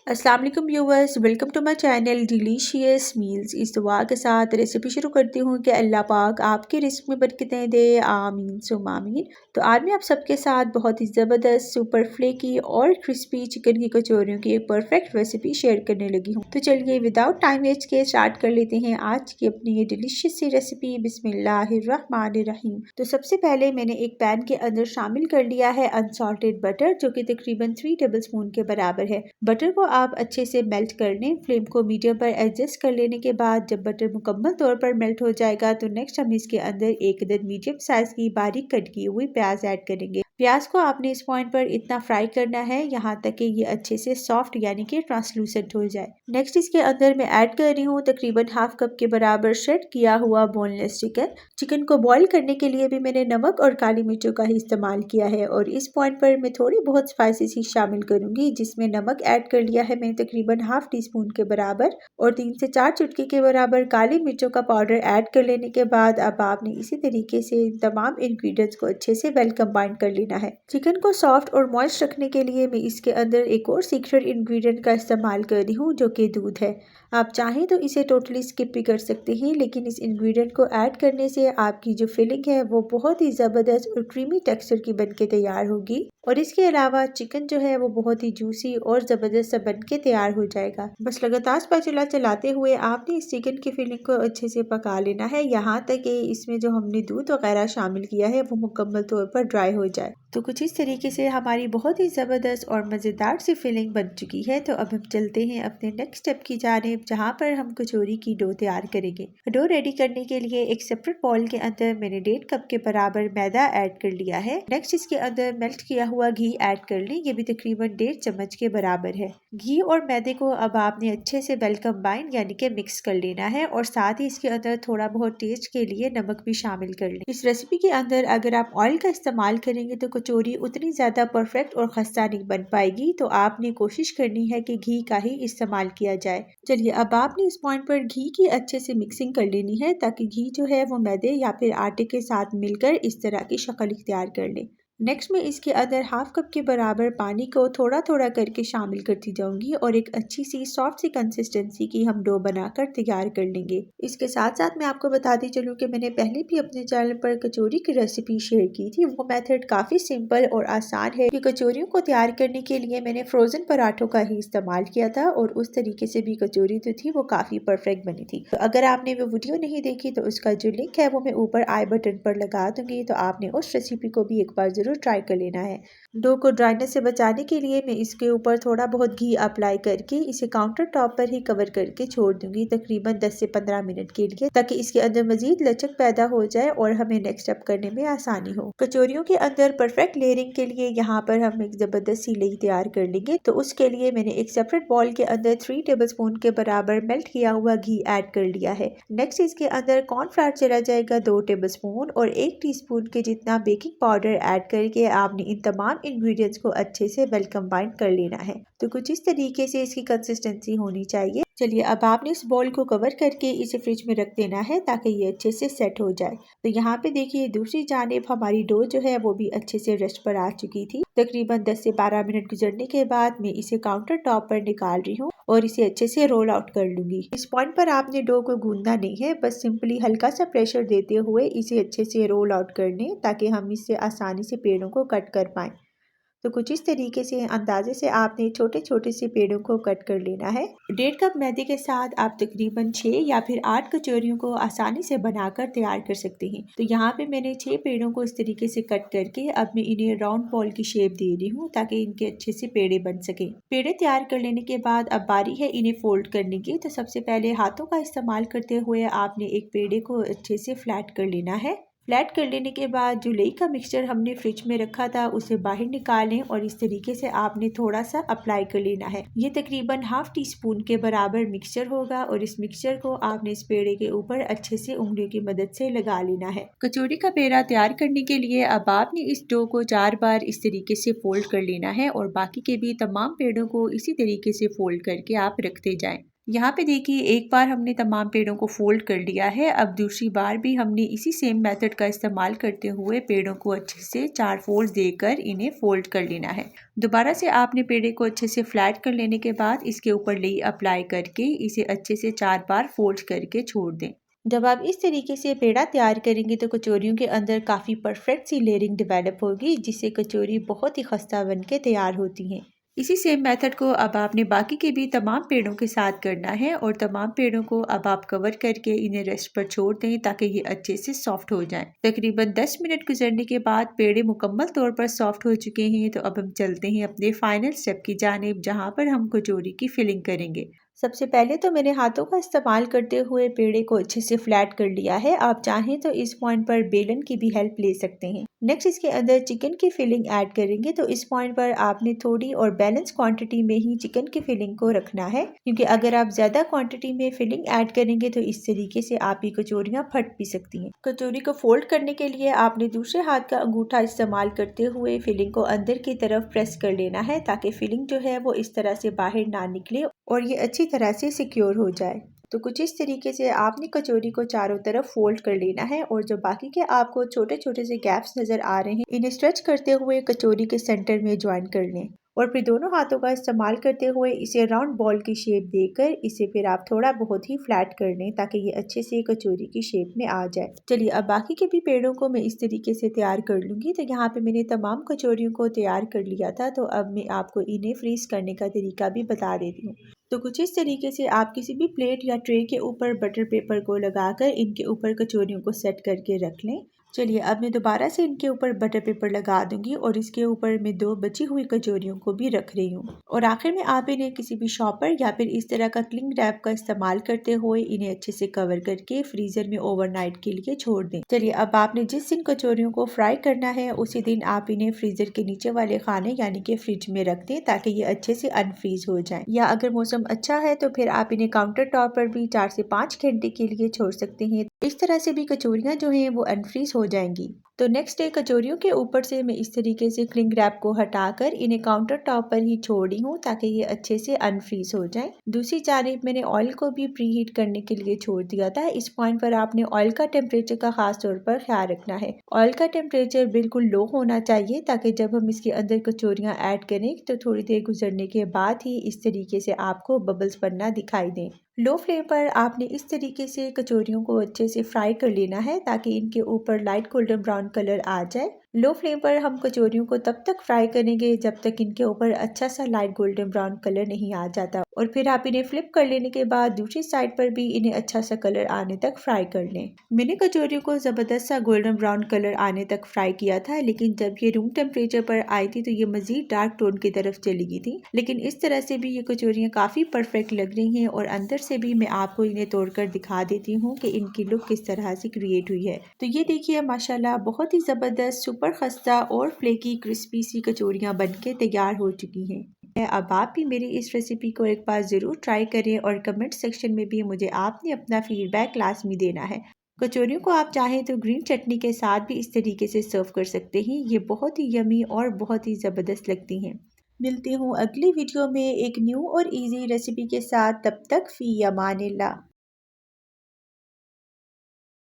अस्सलाम वालेकुम viewers, welcome to my channel delicious meals. इस दुआ के साथ रेसिपी शुरू करती हूँ कि अल्लाह पाक आपकी रिस्क में बरकतें दे, आमीन सुम्मा आमीन। तो आज मैं आप सबके साथ बहुत ही ज़बरदस्त सुपर फ्लेकी और क्रिस्पी चिकन की कचौरियों की एक परफेक्ट रेसिपी शेयर करने लगी हूँ। तो चलिए विदाउट टाइम वेस्ट के स्टार्ट कर लेते हैं आज की अपनी ये डिलीशियस सी रेसिपी। बिस्मिल्लाहिर्रहमानिर्रहीम। तो सबसे पहले मैंने एक पैन के अंदर शामिल कर लिया है अनसॉल्टेड बटर, जो कि तकरीबन 3 टेबल स्पून के बराबर है। बटर को आप अच्छे से मेल्ट कर लें। फ्लेम को मीडियम पर एडजस्ट कर लेने के बाद जब बटर मुकम्मल तौर पर मेल्ट हो जाएगा तो नेक्स्ट हम इसके अंदर एक अदद मीडियम साइज की बारीक कट की हुई प्याज ऐड करेंगे। प्याज को आपने इस पॉइंट पर इतना फ्राई करना है यहाँ तक कि ये अच्छे से सॉफ्ट यानी कि ट्रांसलूसेंट हो जाए। नेक्स्ट इसके अंदर मैं ऐड कर रही हूँ तकरीबन हाफ कप के बराबर श्रेड किया हुआ बोनलेस चिकन। चिकन को बॉईल करने के लिए भी मैंने नमक और काली मिर्चों का ही इस्तेमाल किया है और इस पॉइंट पर मैं थोड़ी बहुत स्पाइसेस ही शामिल करूंगी, जिसमें नमक ऐड कर लिया है मैंने तकरीबन हाफ टी स्पून के बराबर और 3 से 4 चुटकी के बराबर काली मिर्चों का पाउडर ऐड कर लेने के बाद अब आपने इसी तरीके से तमाम इंग्रेडिएंट्स को अच्छे से वेल कंबाइन कर लेना है। चिकन को सॉफ्ट और मॉइस्ट रखने के लिए मैं इसके अंदर एक और सीक्रेट इंग्रेडिएंट का इस्तेमाल कर रही हूँ, जो कि दूध है। आप चाहें तो इसे टोटली स्किप भी कर सकते हैं, लेकिन इस इंग्रेडिएंट को ऐड करने से आपकी जो फिलिंग है वो बहुत ही ज़बरदस्त और क्रीमी टेक्सचर की बनके तैयार होगी और इसके अलावा चिकन जो है वो बहुत ही जूसी और ज़बरदस्त सा बनके तैयार हो जाएगा। बस लगातार स्पैचुला चलाते हुए आपने इस चिकन की फिलिंग को अच्छे से पका लेना है यहाँ तक कि इसमें जो हमने दूध वगैरह शामिल किया है वो मुकम्मल तौर पर ड्राई हो जाए। तो कुछ इस तरीके से हमारी बहुत ही ज़बरदस्त और मज़ेदार सी फिलिंग बन चुकी है। तो अब हम चलते हैं अपने नेक्स्ट स्टेप की जानिब, जहाँ पर हम कचौरी की डो तैयार करेंगे। डो रेडी करने के लिए एक सेपरेट बाउल के अंदर मैंने 1.5 कप के बराबर मैदा ऐड कर लिया है। नेक्स्ट इसके अंदर मेल्ट किया हुआ घी ऐड कर लें, ये भी तकरीबन 1.5 चम्मच के बराबर है। घी और मैदे को अब आपने अच्छे से वेल कंबाइन यानी कि मिक्स कर लेना है और साथ ही इसके अंदर थोड़ा बहुत टेस्ट के लिए नमक भी शामिल कर लें। इस रेसिपी के अंदर अगर आप ऑयल का इस्तेमाल करेंगे तो कचौरी उतनी ज़्यादा परफेक्ट और खस्ता नहीं बन पाएगी, तो आपने कोशिश करनी है कि घी का ही इस्तेमाल किया जाए। चलिए अब आपने इस पॉइंट पर घी की अच्छे से मिक्सिंग कर लेनी है ताकि घी जो है वो मैदे या फिर आटे के साथ मिलकर इस तरह की शक्ल इख्तियार कर ले। नेक्स्ट मैं इसके अंदर हाफ कप के बराबर पानी को थोड़ा थोड़ा करके शामिल करती जाऊंगी और एक अच्छी सी सॉफ्ट सी कंसिस्टेंसी की हम डो बनाकर तैयार कर लेंगे। इसके साथ साथ मैं आपको बताती चलूँ कि मैंने पहले भी अपने चैनल पर कचौरी की रेसिपी शेयर की थी। वो मेथड काफ़ी सिंपल और आसान है कि कचौरियों को तैयार करने के लिए मैंने फ्रोज़न पराठों का ही इस्तेमाल किया था और उस तरीके से भी कचौरी जो थी वो काफ़ी परफेक्ट बनी थी। तो अगर आपने वो वीडियो नहीं देखी तो उसका जो लिंक है वो मैं ऊपर आई बटन पर लगा दूंगी, तो आपने उस रेसिपी को भी एक बार जरूर ट्राई कर लेना है। डो को ड्राइनेस से बचाने के लिए मैं इसके ऊपर थोड़ा बहुत घी अप्लाई करके इसे काउंटर टॉप पर ही कवर करके छोड़ दूंगी तकरीबन 10 से 15 मिनट के लिए, ताकि इसके अंदर मजीद लचक पैदा हो जाए और हमें नेक्स्ट स्टेप करने में आसानी हो। कचौरियों के अंदर परफेक्ट लेयरिंग के लिए यहाँ पर हम एक जबरदस्त सी लेयर तैयार कर लेंगे। तो उसके लिए मैंने एक सेपरेट बाउल के अंदर 3 टेबल स्पून के बराबर मेल्ट किया हुआ घी ऐड कर लिया है। नेक्स्ट इसके अंदर कॉर्नफ्लावर चला जाएगा 2 टेबल स्पून और 1 टीस्पून के जितना बेकिंग पाउडर ऐड करके आपने इन तमाम इंग्रेडिएंट्स को अच्छे से वेल कंबाइन कर लेना है। तो कुछ इस तरीके से इसकी कंसिस्टेंसी होनी चाहिए। चलिए अब आपने इस बॉल को कवर करके इसे फ्रिज में रख देना है ताकि ये अच्छे से सेट हो जाए। तो यहाँ पे देखिए दूसरी जानिब हमारी डो जो है वो भी अच्छे से रेस्ट पर आ चुकी थी। तकरीबन 10 से 12 मिनट गुजरने के बाद मैं इसे काउंटर टॉप पर निकाल रही हूँ और इसे अच्छे से रोल आउट कर लूंगी। इस पॉइंट पर आपने डो को गूंदना नहीं है, बस सिंपली हल्का सा प्रेशर देते हुए इसे अच्छे से रोल आउट कर लें ताकि हम इससे आसानी से पेड़ों को कट कर पाएं। तो कुछ इस तरीके से अंदाजे से आपने छोटे छोटे से पेड़ों को कट कर लेना है। 1.5 कप मैदे के साथ आप तकरीबन 6 या फिर 8 कचौरियों को आसानी से बनाकर तैयार कर सकते हैं। तो यहाँ पे मैंने 6 पेड़ों को इस तरीके से कट करके अब मैं इन्हें राउंड बॉल की शेप दे रही हूँ ताकि इनके अच्छे से पेड़े बन सके। पेड़े तैयार कर लेने के बाद अब बारी है इन्हें फोल्ड करने की। तो सबसे पहले हाथों का इस्तेमाल करते हुए आपने एक पेड़े को अच्छे से फ्लैट कर लेना है। फ्लैट कर लेने के बाद जो लेई का मिक्सचर हमने फ्रिज में रखा था उसे बाहर निकालें और इस तरीके से आपने थोड़ा सा अप्लाई कर लेना है। ये तकरीबन हाफ टी स्पून के बराबर मिक्सचर होगा और इस मिक्सचर को आपने इस पेड़े के ऊपर अच्छे से उंगलियों की मदद से लगा लेना है। कचौरी का पेड़ा तैयार करने के लिए अब आपने इस डो को 4 बार इस तरीके से फोल्ड कर लेना है और बाकी के भी तमाम पेड़ों को इसी तरीके से फोल्ड करके आप रखते जाएं। यहाँ पे देखिए एक बार हमने तमाम पेड़ों को फोल्ड कर लिया है। अब दूसरी बार भी हमने इसी सेम मेथड का इस्तेमाल करते हुए पेड़ों को अच्छे से 4 फोल्ड देकर इन्हें फोल्ड कर लेना है। दोबारा से आपने पेड़े को अच्छे से फ्लैट कर लेने के बाद इसके ऊपर लेई अप्लाई करके इसे अच्छे से 4 बार फोल्ड करके छोड़ दें। जब आप इस तरीके से पेड़ा तैयार करेंगे तो कचौरियों के अंदर काफ़ी परफेक्ट सी लेयरिंग डेवलप होगी, जिससे कचौरी बहुत ही खस्ता बन के तैयार होती हैं। इसी सेम मेथड को अब आपने बाकी के भी तमाम पेड़ों के साथ करना है और तमाम पेड़ों को अब आप कवर करके इन्हें रेस्ट पर छोड़ दें ताकि ये अच्छे से सॉफ्ट हो जाएं। तकरीबन 10 मिनट गुजरने के बाद पेड़े मुकम्मल तौर पर सॉफ्ट हो चुके हैं। तो अब हम चलते हैं अपने फाइनल स्टेप की जानिब, जहाँ पर हम कचौरी की फिलिंग करेंगे। सबसे पहले तो मैंने हाथों का इस्तेमाल करते हुए पेड़े को अच्छे से फ्लैट कर लिया है। आप चाहें तो इस पॉइंट पर बेलन की भी हेल्प ले सकते हैं। नेक्स्ट इसके अंदर चिकन की फिलिंग ऐड करेंगे, तो इस पॉइंट पर आपने थोड़ी और बैलेंस क्वांटिटी में ही चिकन की फिलिंग को रखना है, क्योंकि अगर आप ज़्यादा क्वांटिटी में फिलिंग ऐड करेंगे तो इस तरीके से आपकी कचौरियाँ फट भी सकती हैं। कचौरी को फोल्ड करने के लिए आपने दूसरे हाथ का अंगूठा इस्तेमाल करते हुए फिलिंग को अंदर की तरफ प्रेस कर लेना है, ताकि फिलिंग जो है वो इस तरह से बाहर ना निकले और ये अच्छी तरह से सिक्योर हो जाए। तो कुछ इस तरीके से आपने कचौरी को चारों तरफ फोल्ड कर लेना है और जो बाकी के आपको छोटे छोटे से गैप्स नज़र आ रहे हैं, इन्हें स्ट्रेच करते हुए कचौरी के सेंटर में ज्वाइन कर लें और फिर दोनों हाथों का इस्तेमाल करते हुए इसे राउंड बॉल की शेप देकर इसे फिर आप थोड़ा बहुत ही फ्लैट कर लें, ताकि ये अच्छे से कचौरी की शेप में आ जाए। चलिए अब बाकी के भी पेड़ों को मैं इस तरीके से तैयार कर लूँगी। तो यहाँ पे मैंने तमाम कचौरियों को तैयार कर लिया था, तो अब मैं आपको इन्हें फ्रीज करने का तरीका भी बता देती हूँ। तो कुछ इस तरीके से आप किसी भी प्लेट या ट्रे के ऊपर बटर पेपर को लगाकर इनके ऊपर कचौरियों को सेट करके रख लें। चलिए अब मैं दोबारा से इनके ऊपर बटर पेपर लगा दूंगी और इसके ऊपर मैं 2 बची हुई कचौरियों को भी रख रही हूँ। और आखिर में आप इन्हें किसी भी शॉपर या फिर इस तरह का क्लिंग रैप का इस्तेमाल करते हुए इन्हें अच्छे से कवर करके फ्रीजर में ओवरनाइट के लिए छोड़ दें। चलिए अब आपने जिस दिन कचौरियों को फ्राई करना है उसी दिन आप इन्हें फ्रीजर के नीचे वाले खाने यानी कि फ्रिज में रख दें, ताकि ये अच्छे से अनफ्रीज हो जाए। या अगर मौसम अच्छा है तो फिर आप इन्हें काउंटर टॉप पर भी 4 से 5 घंटे के लिए छोड़ सकते हैं। इस तरह से भी कचौरियाँ जो हैं वो अनफ्रीज हो जाएंगी। तो नेक्स्ट डे कचौरियों के ऊपर से मैं इस तरीके से क्लिंग रैप को हटाकर इन्हें काउंटर टॉप पर ही छोड़ी हूँ, ताकि ये अच्छे से अनफ्रीज हो जाए। दूसरी जानिब मैंने ऑयल को भी प्री हीट करने के लिए छोड़ दिया था। इस पॉइंट पर आपने ऑयल का टेम्परेचर का खास तौर पर ख्याल रखना है। ऑयल का टेम्परेचर बिल्कुल लो होना चाहिए, ताकि जब हम इसके अंदर कचौरियाँ ऐड करें तो थोड़ी देर गुजरने के बाद ही इस तरीके से आपको बबल्स बनना दिखाई दें। लो फ्लेम पर आपने इस तरीके से कचौरियों को अच्छे से फ्राई कर लेना है, ताकि इनके ऊपर लाइट गोल्डन ब्राउन कलर आ जाए। लो फ्लेम पर हम कचौरियों को तब तक फ्राई करेंगे जब तक इनके ऊपर अच्छा सा लाइट गोल्डन ब्राउन कलर नहीं आ जाता, और फिर आप इन्हें फ्लिप कर लेने के बाद दूसरी साइड पर भी इन्हें अच्छा सा कलर आने तक फ्राई कर लें। मैंने कचौरियों को ज़बरदस्त सा गोल्डन ब्राउन कलर आने तक फ्राई किया था, लेकिन जब ये रूम टेम्परेचर पर आई थी तो ये मजीद डार्क टोन की तरफ चली गई थी। लेकिन इस तरह से भी ये कचौरियाँ काफ़ी परफेक्ट लग रही हैं और अंदर से भी मैं आपको इन्हें तोड़कर दिखा देती हूँ कि इनकी लुक किस तरह से क्रिएट हुई है। तो ये देखिए माशाल्लाह बहुत ही ज़बरदस्त सुपर खस्ता और फ्लेकी क्रिस्पी सी कचौरियाँ बनके तैयार हो चुकी हैं। अब आप भी मेरी इस रेसिपी को एक बार ज़रूर ट्राई करें और कमेंट सेक्शन में भी मुझे आपने अपना फीडबैक लाजमी देना है। कचौरियों को आप चाहें तो ग्रीन चटनी के साथ भी इस तरीके से सर्व कर सकते हैं। ये बहुत ही यमी और बहुत ही ज़बरदस्त लगती हैं। मिलती हूँ अगली वीडियो में एक न्यू और इजी रेसिपी के साथ। तब तक फी अमानिल्लाह।